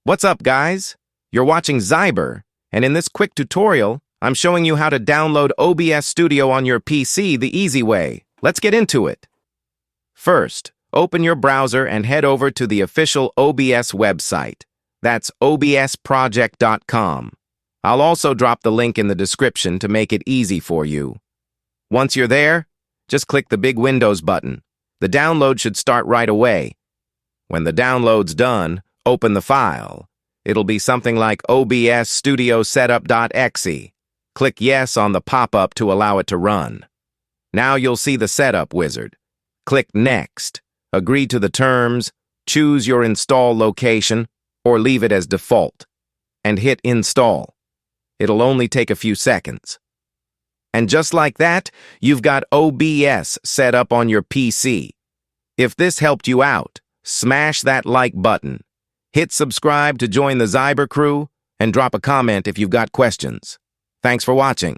What's up, guys? You're watching Zyber, and in this quick tutorial, I'm showing you how to download OBS Studio on your PC the easy way. Let's get into it. First, open your browser and head over to the official OBS website. That's obsproject.com. I'll also drop the link in the description to make it easy for you. Once you're there, just click the big Windows button. The download should start right away. When the download's done, open the file. It'll be something like OBS Studio Setup.exe. Click Yes on the pop-up to allow it to run. Now you'll see the setup wizard. Click Next. Agree to the terms, choose your install location, or leave it as default, and hit Install. It'll only take a few seconds. And just like that, you've got OBS set up on your PC. If this helped you out, smash that like button. Hit subscribe to join the Zyber crew, and drop a comment if you've got questions. Thanks for watching.